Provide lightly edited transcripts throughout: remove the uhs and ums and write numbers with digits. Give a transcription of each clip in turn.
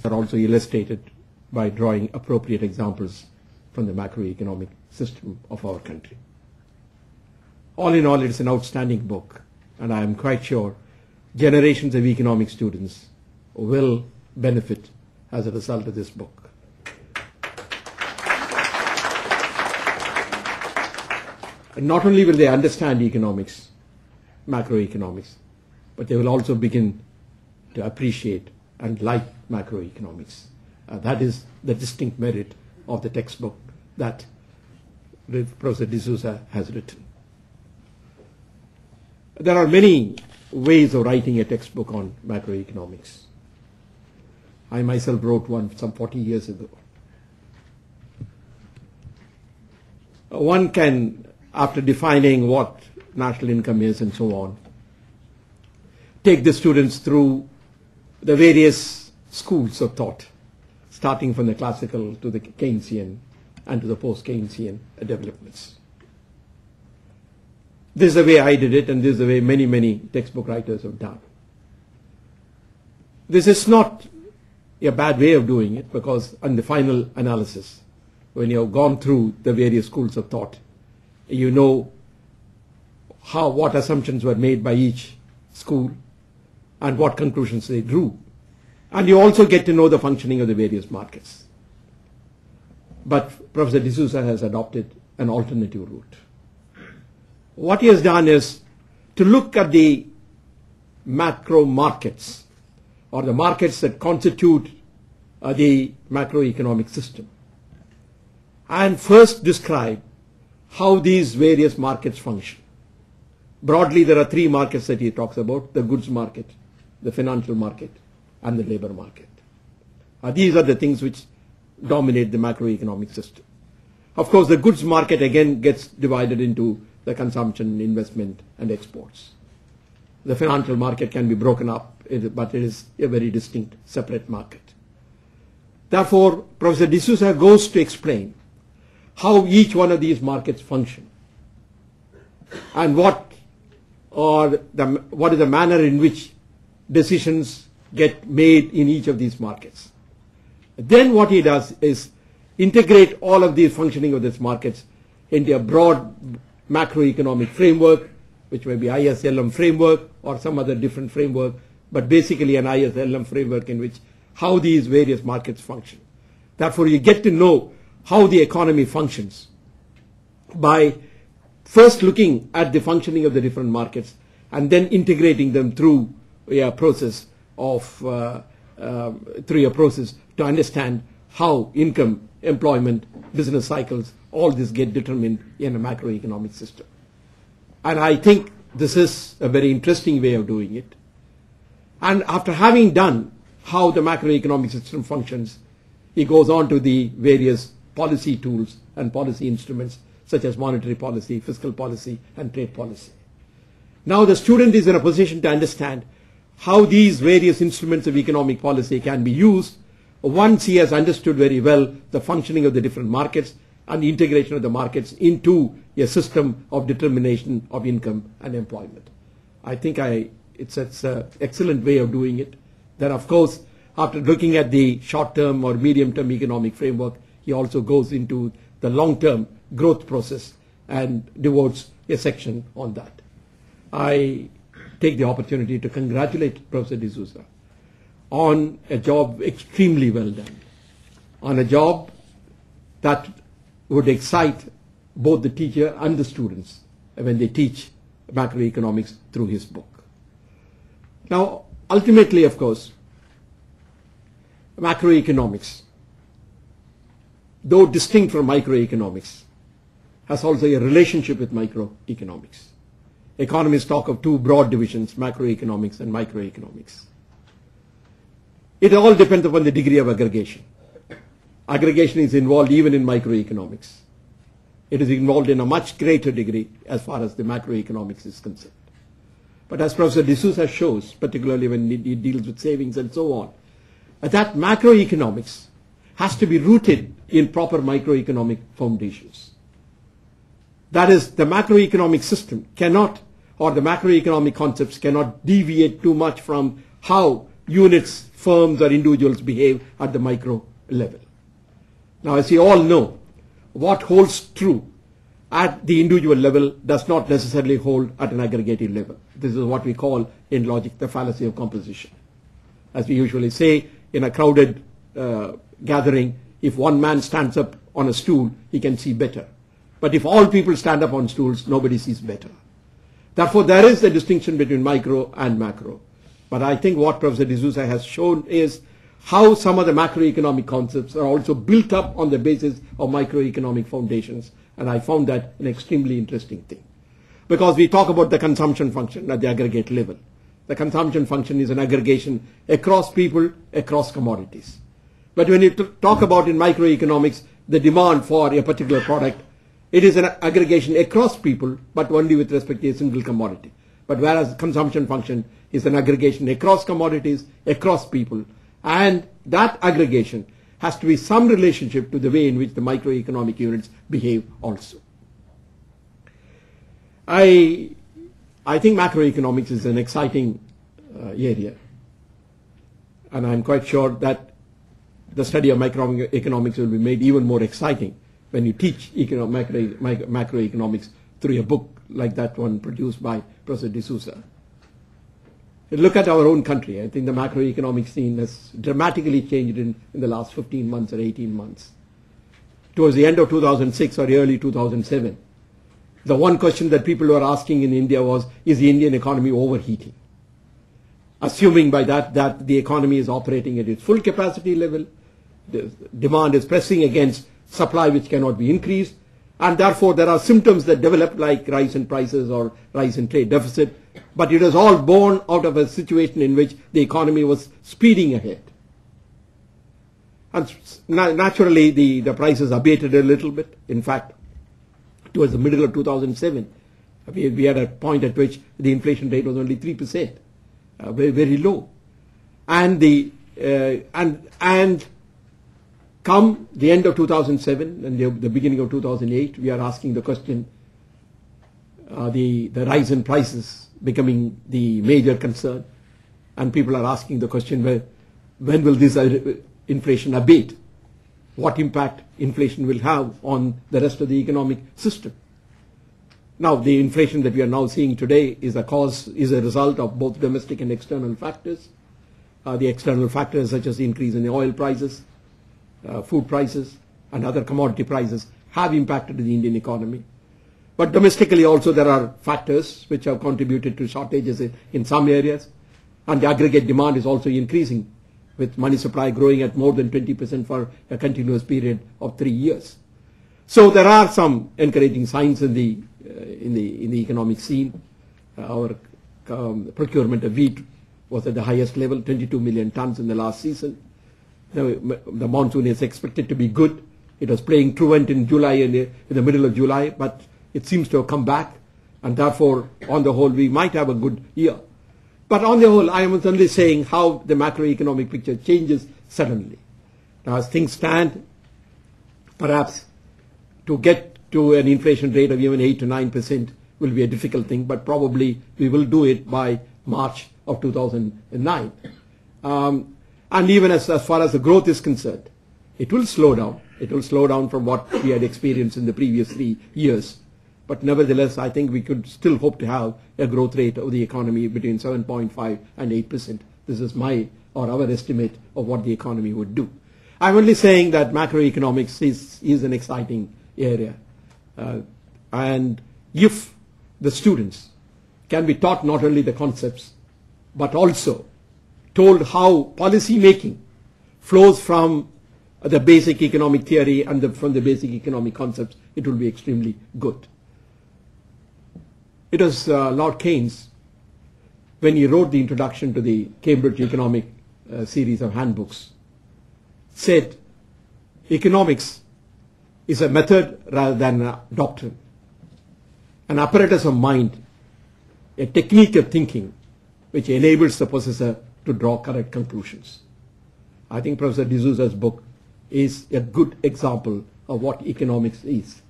are also illustrated by drawing appropriate examples from the macroeconomic system of our country. All in all, it's an outstanding book, and I am quite sure generations of economic students will benefit as a result of this book. And not only will they understand economics, macroeconomics, but they will also begin to appreciate and like macroeconomics. That is the distinct merit of the textbook that Professor D'Souza has written. There are many ways of writing a textbook on macroeconomics. I myself wrote one some 40 years ago. One can, after defining what national income is and so on, take the students through the various schools of thought, starting from the classical to the Keynesian and to the post-Keynesian developments. This is the way I did it, and this is the way many, many textbook writers have done. This is not a bad way of doing it, because on the final analysis, when you have gone through the various schools of thought, you know what assumptions were made by each school and what conclusions they drew. And you also get to know the functioning of the various markets. But Professor D'Souza has adopted an alternative route. What he has done is to look at the macro markets, or the markets that constitute the macroeconomic system, and first describe how these various markets function. Broadly, there are three markets that he talks about: the goods market, the financial market, and the labor market. These are the things which dominate the macroeconomic system. Of course, the goods market again gets divided into the consumption, investment, and exports. The financial market can be broken up, but it is a very distinct, separate market. Therefore, Professor D'Souza goes to explain how each one of these markets function, and what is the manner in which decisions get made in each of these markets. Then what he does is integrate all of the functioning of these markets into a broad macroeconomic framework, which may be ISLM framework or some other different framework, but basically an ISLM framework in which how these various markets function. Therefore, you get to know how the economy functions by first looking at the functioning of the different markets and then integrating them through a process to understand how income, employment, business cycles, all this get determined in a macroeconomic system. And I think this is a very interesting way of doing it. And after having done how the macroeconomic system functions, he goes on to the various policy tools and policy instruments such as monetary policy, fiscal policy, and trade policy. Now the student is in a position to understand how these various instruments of economic policy can be used once he has understood very well the functioning of the different markets and the integration of the markets into a system of determination of income and employment. I think it's an excellent way of doing it. Then, of course, after looking at the short-term or medium-term economic framework, he also goes into the long-term growth process and devotes a section on that. I take the opportunity to congratulate Professor D'Souza on a job extremely well done, on a job that would excite both the teacher and the students when they teach macroeconomics through his book. Now, ultimately, of course, macroeconomics, though distinct from microeconomics, has also a relationship with microeconomics. Economists talk of two broad divisions, macroeconomics and microeconomics. It all depends upon the degree of aggregation. Aggregation is involved even in microeconomics. It is involved in a much greater degree as far as the macroeconomics is concerned. But as Professor D'Souza shows, particularly when he deals with savings and so on, that macroeconomics has to be rooted in proper microeconomic foundations. That is, the macroeconomic system cannot, or the macroeconomic concepts cannot deviate too much from how units, firms or individuals behave at the micro level. Now, as you all know, what holds true at the individual level does not necessarily hold at an aggregative level. This is what we call in logic the fallacy of composition. As we usually say, in a crowded gathering, if one man stands up on a stool, he can see better. But if all people stand up on stools, nobody sees better. Therefore, there is a distinction between micro and macro. But I think what Professor D'Souza has shown is how some of the macroeconomic concepts are also built up on the basis of microeconomic foundations. And I found that an extremely interesting thing. Because we talk about the consumption function at the aggregate level. The consumption function is an aggregation across people, across commodities. But when you talk about in microeconomics, the demand for a particular product, it is an aggregation across people, but only with respect to a single commodity. But whereas consumption function is an aggregation across commodities, across people, and that aggregation has to be some relationship to the way in which the microeconomic units behave also. I think macroeconomics is an exciting area, and I'm quite sure that the study of macroeconomics will be made even more exciting when you teach macroeconomics through a book like that one produced by Professor D'Souza. Look at our own country. I think the macroeconomic scene has dramatically changed in the last 15 months or 18 months. Towards the end of 2006 or early 2007, the one question that people were asking in India was, is the Indian economy overheating? Assuming by that the economy is operating at its full capacity level, the demand is pressing against supply which cannot be increased, and therefore there are symptoms that develop like rise in prices or rise in trade deficit, but it is all born out of a situation in which the economy was speeding ahead. And naturally the prices abated a little bit. In fact, towards the middle of 2007, we had a point at which the inflation rate was only 3%, very, very low. And come the end of 2007 and the beginning of 2008, we are asking the question, the rise in prices becoming the major concern, and people are asking the question, when will this inflation abate? What impact inflation will have on the rest of the economic system? Now, the inflation that we are now seeing today is a result of both domestic and external factors. The external factors such as the increase in the oil prices, food prices, and other commodity prices have impacted the Indian economy. But domestically also there are factors which have contributed to shortages in some areas, and the aggregate demand is also increasing, with money supply growing at more than 20% for a continuous period of 3 years. So there are some encouraging signs in the economic scene. Our procurement of wheat was at the highest level, 22 million tons in the last season. The monsoon is expected to be good. It was playing truant in July and in the middle of July, but it seems to have come back, and therefore, on the whole, we might have a good year. But on the whole, I am only saying how the macroeconomic picture changes suddenly. Now, as things stand, perhaps to get to an inflation rate of even 8 to 9% will be a difficult thing, but probably we will do it by March of 2009. And even as far as the growth is concerned, it will slow down. It will slow down from what we had experienced in the previous 3 years. But nevertheless, I think we could still hope to have a growth rate of the economy between 7.5 and 8%. This is my or our estimate of what the economy would do. I'm only saying that macroeconomics is an exciting area. And if the students can be taught not only the concepts, but also told how policy making flows from the basic economic theory and from the basic economic concepts, it will be extremely good. It was Lord Keynes, when he wrote the introduction to the Cambridge Economic series of handbooks, said economics is a method rather than a doctrine, an apparatus of mind, a technique of thinking which enables the possessor to draw correct conclusions. I think Professor D'Souza's book is a good example of what economics is,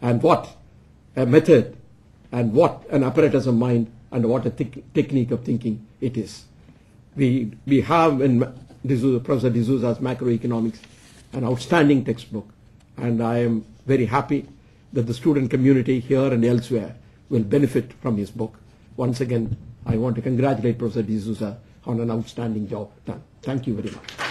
and what a method, and what an apparatus of mind, and what a technique of thinking it is. We have in Professor D'Souza's Macroeconomics an outstanding textbook, and I am very happy that the student community here and elsewhere will benefit from his book. Once again, I want to congratulate Professor D'Souza on an outstanding job done. Thank you very much.